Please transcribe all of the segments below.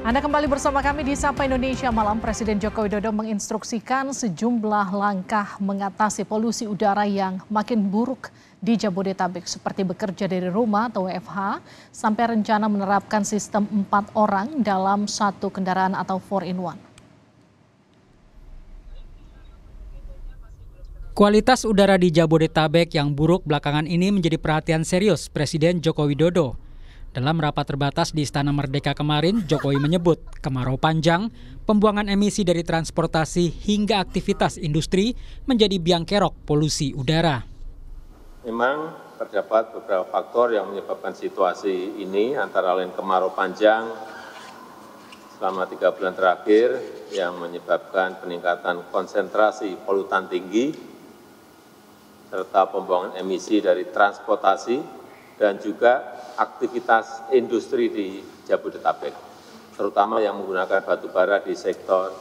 Anda kembali bersama kami di Sapa Indonesia Malam. Presiden Joko Widodo menginstruksikan sejumlah langkah mengatasi polusi udara yang makin buruk di Jabodetabek, seperti bekerja dari rumah atau WFH, sampai rencana menerapkan sistem 4 orang dalam satu kendaraan atau 4-in-1. Kualitas udara di Jabodetabek yang buruk belakangan ini menjadi perhatian serius Presiden Joko Widodo. Dalam rapat terbatas di Istana Merdeka kemarin, Jokowi menyebut kemarau panjang, pembuangan emisi dari transportasi hingga aktivitas industri menjadi biang kerok polusi udara. Memang terdapat beberapa faktor yang menyebabkan situasi ini, antara lain kemarau panjang selama 3 bulan terakhir yang menyebabkan peningkatan konsentrasi polutan tinggi, serta pembuangan emisi dari transportasi, dan juga aktivitas industri di Jabodetabek, terutama yang menggunakan batu bara di sektor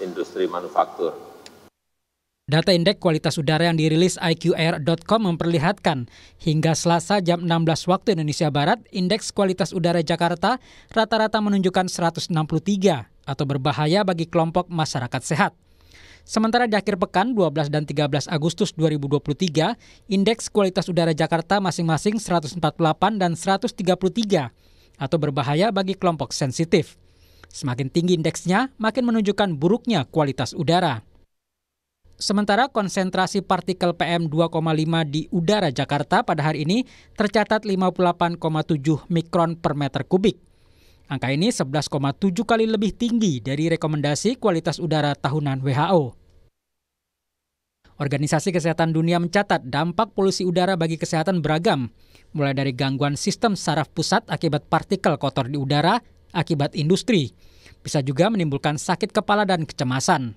industri manufaktur. Data indeks kualitas udara yang dirilis iqair.com memperlihatkan hingga Selasa jam 16 waktu Indonesia Barat, indeks kualitas udara Jakarta rata-rata menunjukkan 163 atau berbahaya bagi kelompok masyarakat sehat. Sementara di akhir pekan 12 dan 13 Agustus 2023, indeks kualitas udara Jakarta masing-masing 148 dan 133 atau berbahaya bagi kelompok sensitif. Semakin tinggi indeksnya, makin menunjukkan buruknya kualitas udara. Sementara konsentrasi partikel PM 2,5 di udara Jakarta pada hari ini tercatat 58,7 mikron per meter kubik. Angka ini 11,7 kali lebih tinggi dari rekomendasi kualitas udara tahunan WHO. Organisasi Kesehatan Dunia mencatat dampak polusi udara bagi kesehatan beragam, mulai dari gangguan sistem saraf pusat akibat partikel kotor di udara akibat industri. Bisa juga menimbulkan sakit kepala dan kecemasan.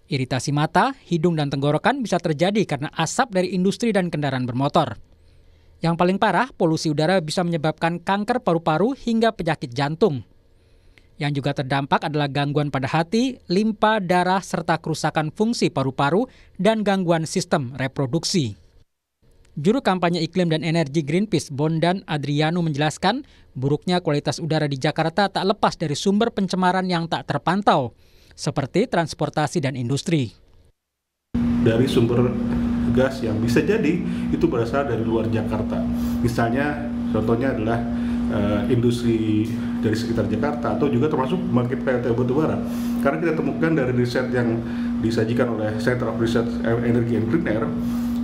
Iritasi mata, hidung, dan tenggorokan bisa terjadi karena asap dari industri dan kendaraan bermotor. Yang paling parah, polusi udara bisa menyebabkan kanker paru-paru hingga penyakit jantung. Yang juga terdampak adalah gangguan pada hati, limpa, darah, serta kerusakan fungsi paru-paru dan gangguan sistem reproduksi. Juru kampanye iklim dan energi Greenpeace, Bondan Adrianu, menjelaskan buruknya kualitas udara di Jakarta tak lepas dari sumber pencemaran yang tak terpantau, seperti transportasi dan industri. Dari sumber gas yang bisa jadi itu berasal dari luar Jakarta. Misalnya, contohnya adalah industri dari sekitar Jakarta atau juga termasuk pembangkit PLT batubara. Karena kita temukan dari riset yang disajikan oleh Center of Research Energy and Clean Air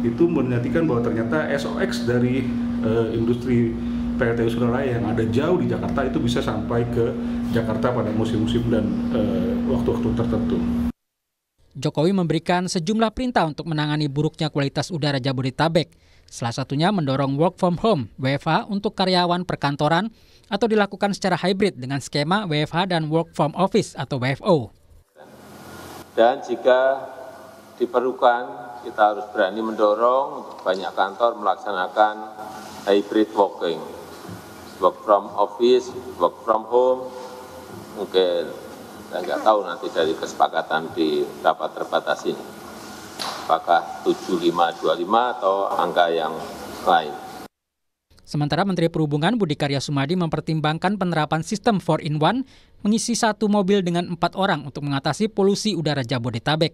itu menyatakan bahwa ternyata SOx dari industri PLT Suralaya yang ada jauh di Jakarta itu bisa sampai ke Jakarta pada musim-musim dan waktu-waktu tertentu. Jokowi memberikan sejumlah perintah untuk menangani buruknya kualitas udara Jabodetabek. Salah satunya mendorong work from home (WFH) untuk karyawan perkantoran atau dilakukan secara hybrid dengan skema WFH dan work from office atau WFO. Dan jika diperlukan, kita harus berani mendorong banyak kantor melaksanakan hybrid working, work from office, work from home. Mungkin saya nggak tahu nanti dari kesepakatan di rapat terbatas ini, apakah 7525 atau angka yang lain. Sementara Menteri Perhubungan Budi Karya Sumadi mempertimbangkan penerapan sistem 4-in-1 mengisi satu mobil dengan 4 orang untuk mengatasi polusi udara Jabodetabek.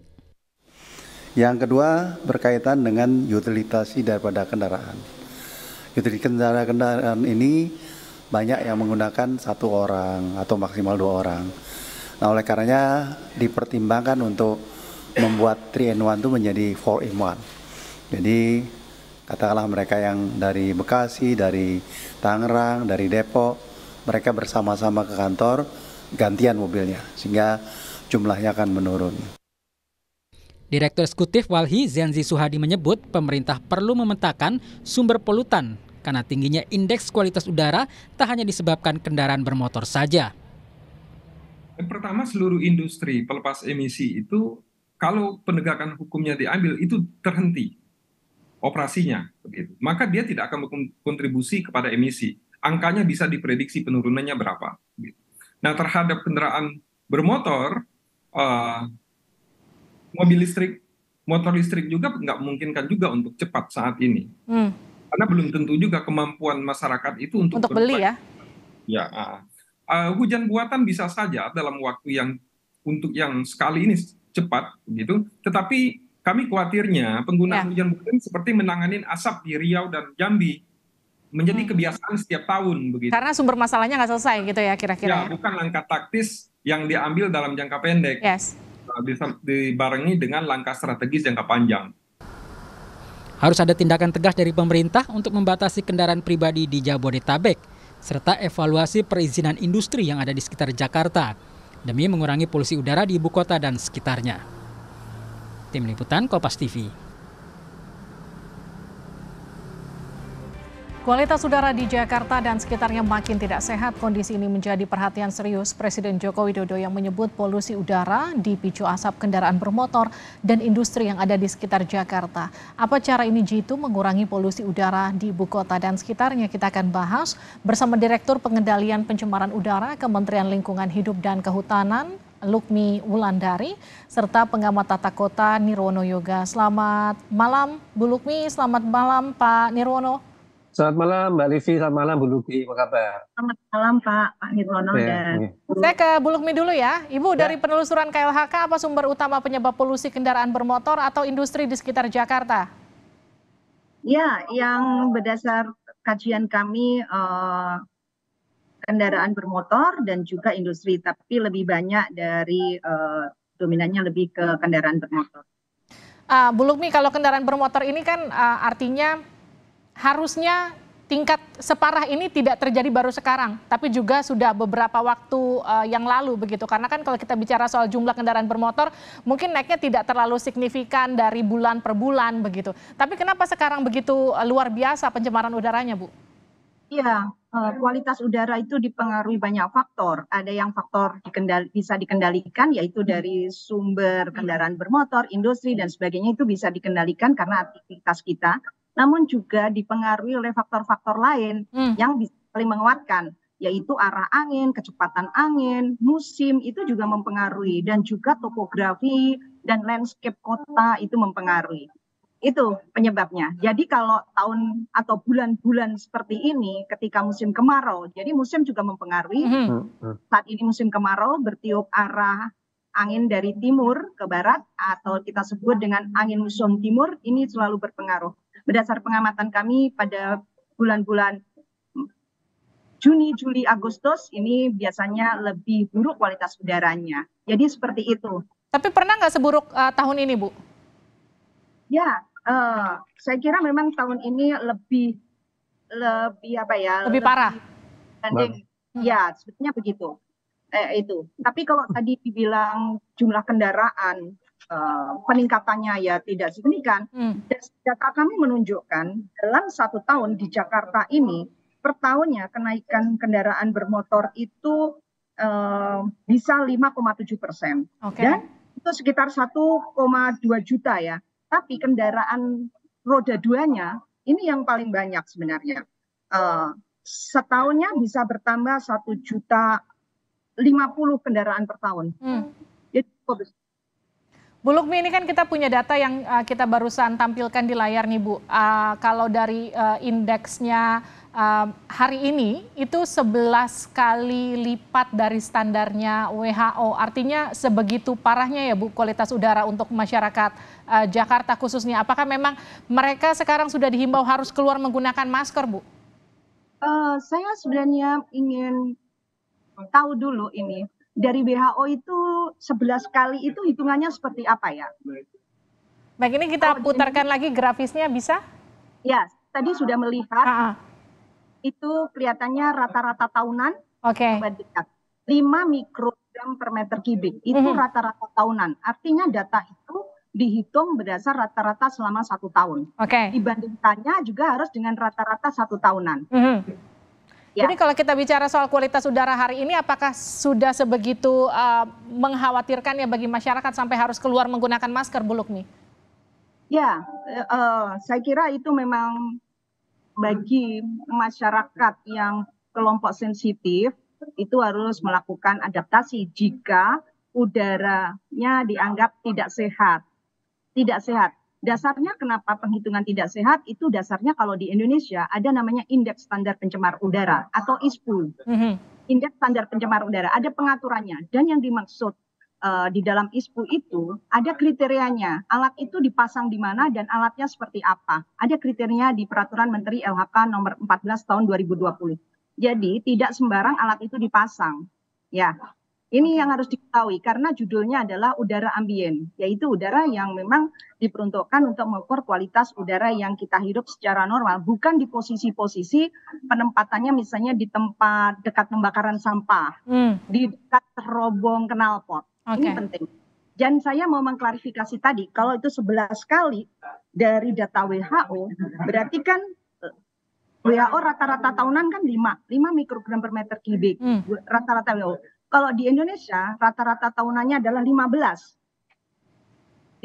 Yang kedua berkaitan dengan utilisasi daripada kendaraan. Utilisasi kendaraan ini banyak yang menggunakan 1 orang atau maksimal 2 orang. Nah, oleh karenanya dipertimbangkan untuk membuat 3-in-1 itu menjadi 4-in-1. Jadi katakanlah mereka yang dari Bekasi, dari Tangerang, dari Depok, mereka bersama-sama ke kantor, gantian mobilnya, sehingga jumlahnya akan menurun. Direktur Eksekutif Walhi Zenzi Suhadi menyebut pemerintah perlu memetakan sumber polutan karena tingginya indeks kualitas udara tak hanya disebabkan kendaraan bermotor saja. Pertama, seluruh industri pelepas emisi itu kalau penegakan hukumnya diambil itu terhenti operasinya, begitu. Maka dia tidak akan berkontribusi kepada emisi. Angkanya bisa diprediksi penurunannya berapa. Gitu. Nah, terhadap kendaraan bermotor, mobil listrik, motor listrik juga nggak memungkinkan juga untuk cepat saat ini. Karena belum tentu juga kemampuan masyarakat itu untuk beli ya. Ya, hujan buatan bisa saja dalam waktu yang untuk yang sekali ini cepat begitu, tetapi kami khawatirnya penggunaan hujan buatan seperti menangani asap di Riau dan Jambi menjadi kebiasaan setiap tahun begitu. Karena sumber masalahnya nggak selesai gitu ya kira-kira. Ya, bukan langkah taktis yang diambil dalam jangka pendek. Bisa dibarengi dengan langkah strategis jangka panjang. Harus ada tindakan tegas dari pemerintah untuk membatasi kendaraan pribadi di Jabodetabek, serta evaluasi perizinan industri yang ada di sekitar Jakarta, demi mengurangi polusi udara di ibu kota dan sekitarnya. Tim Liputan Kompas TV. Kualitas udara di Jakarta dan sekitarnya makin tidak sehat. Kondisi ini menjadi perhatian serius Presiden Joko Widodo yang menyebut polusi udara dipicu asap kendaraan bermotor dan industri yang ada di sekitar Jakarta. Apa cara ini jitu mengurangi polusi udara di ibu kota dan sekitarnya? Kita akan bahas bersama Direktur Pengendalian Pencemaran Udara Kementerian Lingkungan Hidup dan Kehutanan, Lukmi Wulandari, serta pengamat tata kota Nirwono Yoga. Selamat malam Bu Lukmi, selamat malam Pak Nirwono. Selamat malam Mbak Livi, selamat malam Bu Lukmi, apa kabar? Selamat malam Pak Nirwono dan Saya ke Bu Lukmi dulu ya. Ibu, dari penelusuran KLHK, apa sumber utama penyebab polusi kendaraan bermotor atau industri di sekitar Jakarta? Ya, yang berdasar kajian kami kendaraan bermotor dan juga industri, tapi lebih banyak dari dominannya lebih ke kendaraan bermotor. Bu Lukmi, kalau kendaraan bermotor ini kan artinya harusnya tingkat separah ini tidak terjadi baru sekarang, tapi juga sudah beberapa waktu yang lalu begitu. Karena kan kalau kita bicara soal jumlah kendaraan bermotor, mungkin naiknya tidak terlalu signifikan dari bulan per bulan begitu. Tapi kenapa sekarang begitu luar biasa pencemaran udaranya, Bu? Iya, kualitas udara itu dipengaruhi banyak faktor. Ada yang faktor bisa dikendalikan, yaitu dari sumber kendaraan bermotor, industri, dan sebagainya itu bisa dikendalikan karena aktivitas kita. Namun juga dipengaruhi oleh faktor-faktor lain yang bisa saling menguatkan, yaitu arah angin, kecepatan angin, musim itu juga mempengaruhi, dan juga topografi dan landscape kota itu mempengaruhi. Itu penyebabnya. Jadi kalau tahun atau bulan-bulan seperti ini ketika musim kemarau, jadi musim juga mempengaruhi. Saat ini musim kemarau bertiup arah angin dari timur ke barat atau kita sebut dengan angin muson timur, ini selalu berpengaruh. Berdasar pengamatan kami pada bulan-bulan Juni, Juli, Agustus ini biasanya lebih buruk kualitas udaranya. Jadi seperti itu. Tapi pernah nggak seburuk tahun ini, Bu? Ya, saya kira memang tahun ini lebih apa ya? Lebih parah. Ya, sebetulnya begitu. Itu. Tapi kalau tadi dibilang jumlah kendaraan peningkatannya ya tidak signifikan. Data kami menunjukkan dalam 1 tahun di Jakarta ini per tahunnya kenaikan kendaraan bermotor itu bisa 5,7%. Dan itu sekitar 1,2 juta ya. Tapi kendaraan roda 2-nya ini yang paling banyak sebenarnya. Setahunnya bisa bertambah 1.050.000 kendaraan per tahun. Jadi Bu Lukmi, ini kan kita punya data yang kita barusan tampilkan di layar nih Bu. Kalau dari indeksnya hari ini itu 11 kali lipat dari standarnya WHO. Artinya sebegitu parahnya ya Bu kualitas udara untuk masyarakat Jakarta khususnya. Apakah memang mereka sekarang sudah dihimbau harus keluar menggunakan masker, Bu? Saya sebenarnya ingin tahu dulu ini. Dari WHO itu 11 kali itu hitungannya seperti apa ya? Baik, ini kita putarkan lagi grafisnya bisa? Ya, tadi sudah melihat. Itu kelihatannya rata-rata tahunan. 5 mikrogram per meter kubik. Itu rata-rata tahunan. Artinya data itu dihitung berdasar rata-rata selama 1 tahun. Dibandingkannya juga harus dengan rata-rata 1 tahunan. Ya. Jadi kalau kita bicara soal kualitas udara hari ini, apakah sudah sebegitu mengkhawatirkan ya bagi masyarakat sampai harus keluar menggunakan masker, Bu Lukmi? Ya, saya kira itu memang bagi masyarakat yang kelompok sensitif itu harus melakukan adaptasi jika udaranya dianggap tidak sehat. Tidak sehat. Dasarnya kenapa penghitungan tidak sehat itu dasarnya kalau di Indonesia ada namanya Indeks Standar Pencemar Udara atau ISPU. indeks standar pencemaran udara, ada pengaturannya. Dan yang dimaksud di dalam ISPU itu ada kriterianya. Alat itu dipasang di mana dan alatnya seperti apa. Ada kriterianya di Peraturan Menteri LHK nomor 14 tahun 2020. Jadi tidak sembarang alat itu dipasang. Ya, ini yang harus diketahui karena judulnya adalah udara ambien, yaitu udara yang memang diperuntukkan untuk mengukur kualitas udara yang kita hidup secara normal, bukan di posisi-posisi penempatannya misalnya di tempat dekat pembakaran sampah, di dekat terobong knalpot. Ini penting. Dan saya mau mengklarifikasi tadi, kalau itu 11 kali dari data WHO, berarti kan WHO rata-rata tahunan kan 5 mikrogram per meter kubik, rata-rata WHO. Kalau di Indonesia rata-rata tahunannya adalah 15.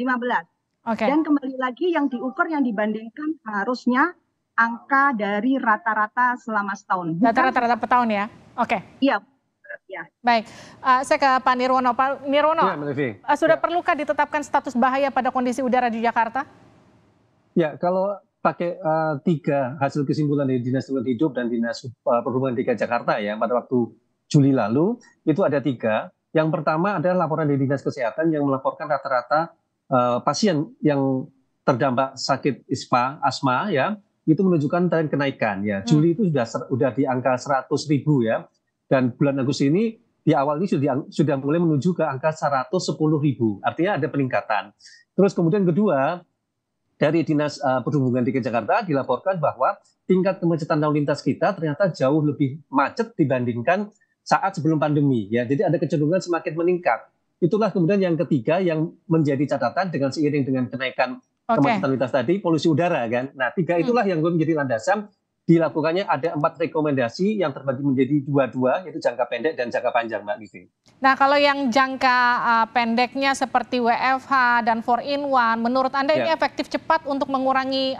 Dan kembali lagi yang diukur yang dibandingkan harusnya angka dari rata-rata selama setahun. Rata-rata per tahun ya? Oke. Iya. Ya. Baik, saya ke Pak Nirwono. Pak Nirwono, sudah perlukah ditetapkan status bahaya pada kondisi udara di Jakarta? Ya, kalau pakai 3 hasil kesimpulan dari Dinas Lingkungan Hidup dan Dinas Perhubungan DKI Jakarta ya pada waktu Juli lalu, itu ada 3. Yang pertama adalah laporan dari Dinas Kesehatan yang melaporkan rata-rata pasien yang terdampak sakit asma ya, itu menunjukkan tren kenaikan ya. Juli itu sudah di angka 100.000 ya. Dan bulan Agustus ini di awal ini sudah mulai menuju ke angka 110.000. Artinya ada peningkatan. Terus kemudian kedua, dari Dinas Perhubungan DKI Jakarta dilaporkan bahwa tingkat kemacetan lalu lintas kita ternyata jauh lebih macet dibandingkan saat sebelum pandemi ya. Jadi ada kecenderungan semakin meningkat. Itulah kemudian yang ketiga yang menjadi catatan dengan seiring dengan kenaikan kemacetan lintas tadi, polusi udara kan. Nah, 3 itulah yang menjadi landasan dilakukannya ada 4 rekomendasi yang terbagi menjadi 2, yaitu jangka pendek dan jangka panjang, Mbak Livi. Nah, kalau yang jangka pendeknya seperti WFH dan 4-in-1, menurut Anda ini efektif cepat untuk mengurangi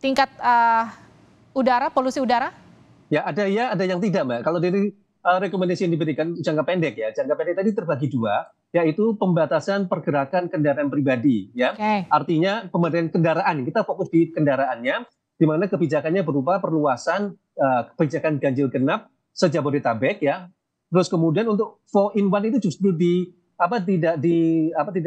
tingkat udara, polusi udara? Ya, ada yang tidak, Mbak. Kalau dari rekomendasi yang diberikan jangka pendek ya, jangka pendek tadi terbagi 2, yaitu pembatasan pergerakan kendaraan pribadi ya. Artinya pembatasan kendaraan, kita fokus di kendaraannya, di mana kebijakannya berupa perluasan kebijakan ganjil genap se-Jabodetabek ya. Terus kemudian untuk 4-in-1 itu justru tidak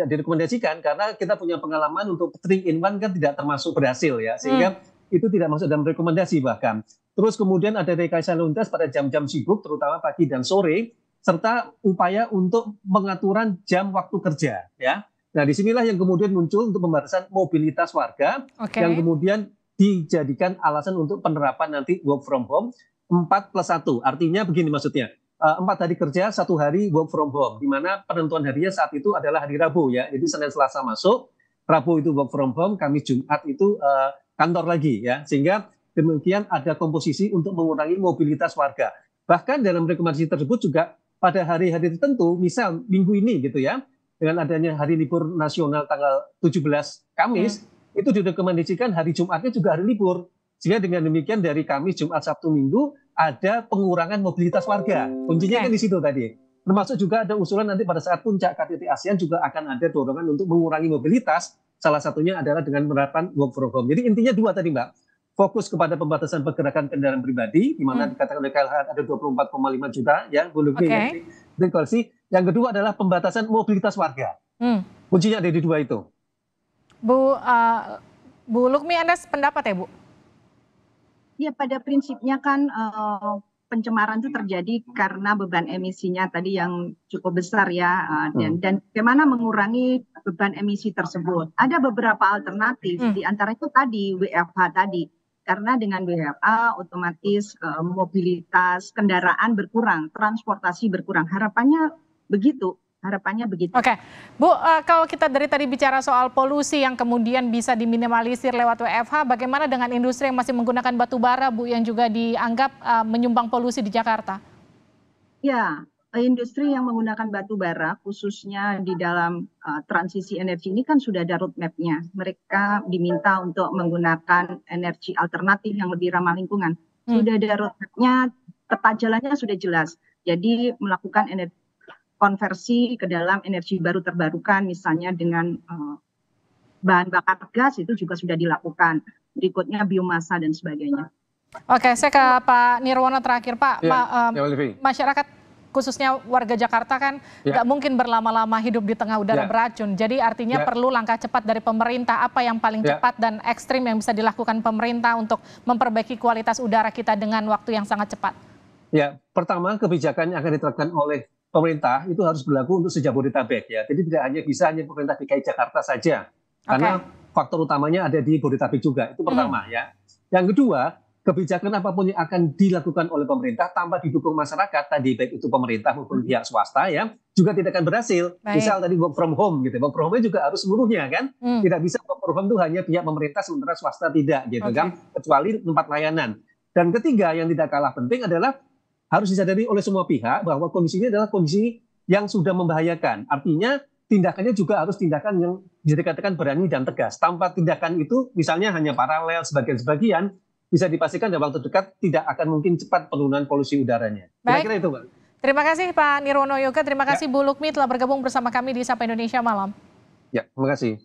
direkomendasikan karena kita punya pengalaman untuk 3-in-1 kan tidak termasuk berhasil ya, sehingga itu tidak masuk dalam rekomendasi bahkan. Terus kemudian ada rekayasa lalu lintas pada jam-jam sibuk terutama pagi dan sore, serta upaya untuk pengaturan jam waktu kerja ya. Nah, disinilah yang kemudian muncul untuk pembatasan mobilitas warga yang kemudian dijadikan alasan untuk penerapan nanti work from home 4+1. Artinya begini maksudnya, 4 hari kerja, 1 hari work from home, di mana penentuan harinya saat itu adalah hari Rabu ya. Jadi Senin Selasa masuk, Rabu itu work from home, Kamis Jumat itu kantor lagi ya. Sehingga demikian ada komposisi untuk mengurangi mobilitas warga. Bahkan dalam rekomendasi tersebut juga pada hari-hari tertentu, misal minggu ini gitu ya, dengan adanya hari libur nasional tanggal 17 Kamis, itu direkomendasikan hari Jumatnya juga hari libur. Sehingga dengan demikian dari Kamis, Jumat, Sabtu, Minggu ada pengurangan mobilitas warga. Kuncinya kan di situ tadi. Termasuk juga ada usulan nanti pada saat puncak KTT ASEAN juga akan ada dorongan untuk mengurangi mobilitas. Salah satunya adalah dengan menerapkan work from home. Jadi intinya 2 tadi, Mbak. Fokus kepada pembatasan pergerakan kendaraan pribadi, di mana dikatakan oleh KLH ada 24,5 juta ya, belum Yang kedua adalah pembatasan mobilitas warga. Kuncinya ada di 2 itu. Bu Lukmi, Anda pendapat ya, Bu? Ya, pada prinsipnya kan pencemaran itu terjadi karena beban emisinya tadi yang cukup besar ya, dan bagaimana mengurangi beban emisi tersebut. Ada beberapa alternatif, di antara itu tadi WFH tadi. Karena dengan WFH otomatis mobilitas kendaraan berkurang, transportasi berkurang. Harapannya begitu. Oke, Bu, kalau kita dari tadi bicara soal polusi yang kemudian bisa diminimalisir lewat WFH, bagaimana dengan industri yang masih menggunakan batu bara, Bu, yang juga dianggap menyumbang polusi di Jakarta? Ya, industri yang menggunakan batu bara, khususnya di dalam transisi energi ini kan sudah ada roadmap-nya. Mereka diminta untuk menggunakan energi alternatif yang lebih ramah lingkungan. Sudah ada roadmap-nya, peta jalannya sudah jelas. Jadi melakukan konversi ke dalam energi baru terbarukan, misalnya dengan bahan bakar gas itu juga sudah dilakukan. Berikutnya biomasa dan sebagainya. Oke, saya ke Pak Nirwono terakhir, Pak. Ya, Masyarakat khususnya warga Jakarta kan nggak mungkin berlama-lama hidup di tengah udara beracun. Jadi artinya perlu langkah cepat dari pemerintah. Apa yang paling cepat dan ekstrim yang bisa dilakukan pemerintah untuk memperbaiki kualitas udara kita dengan waktu yang sangat cepat? Ya, pertama kebijakan yang akan diterapkan oleh pemerintah itu harus berlaku untuk se-Jabodetabek ya. Jadi tidak hanya pemerintah DKI Jakarta saja. Karena faktor utamanya ada di Bodetabek juga. Itu pertama ya. Yang kedua, kebijakan apapun yang akan dilakukan oleh pemerintah tanpa didukung masyarakat tadi, baik itu pemerintah maupun pihak swasta ya, juga tidak akan berhasil. Misal tadi work from home gitu. Work from home juga harus seluruhnya kan. Tidak bisa work from home itu hanya pihak pemerintah sementara swasta tidak gitu kan. Kecuali tempat layanan. Dan ketiga yang tidak kalah penting adalah harus disadari oleh semua pihak bahwa kondisi ini adalah kondisi yang sudah membahayakan. Artinya tindakannya juga harus tindakan yang bisa dikatakan berani dan tegas. Tanpa tindakan itu misalnya hanya paralel sebagian-sebagian, bisa dipastikan dalam waktu dekat tidak akan mungkin cepat penurunan polusi udaranya. Kira-kira itu, Pak. Terima kasih Pak Nirwono Yoga, terima kasih Bu Lukmi telah bergabung bersama kami di Sapa Indonesia Malam. Ya, terima kasih.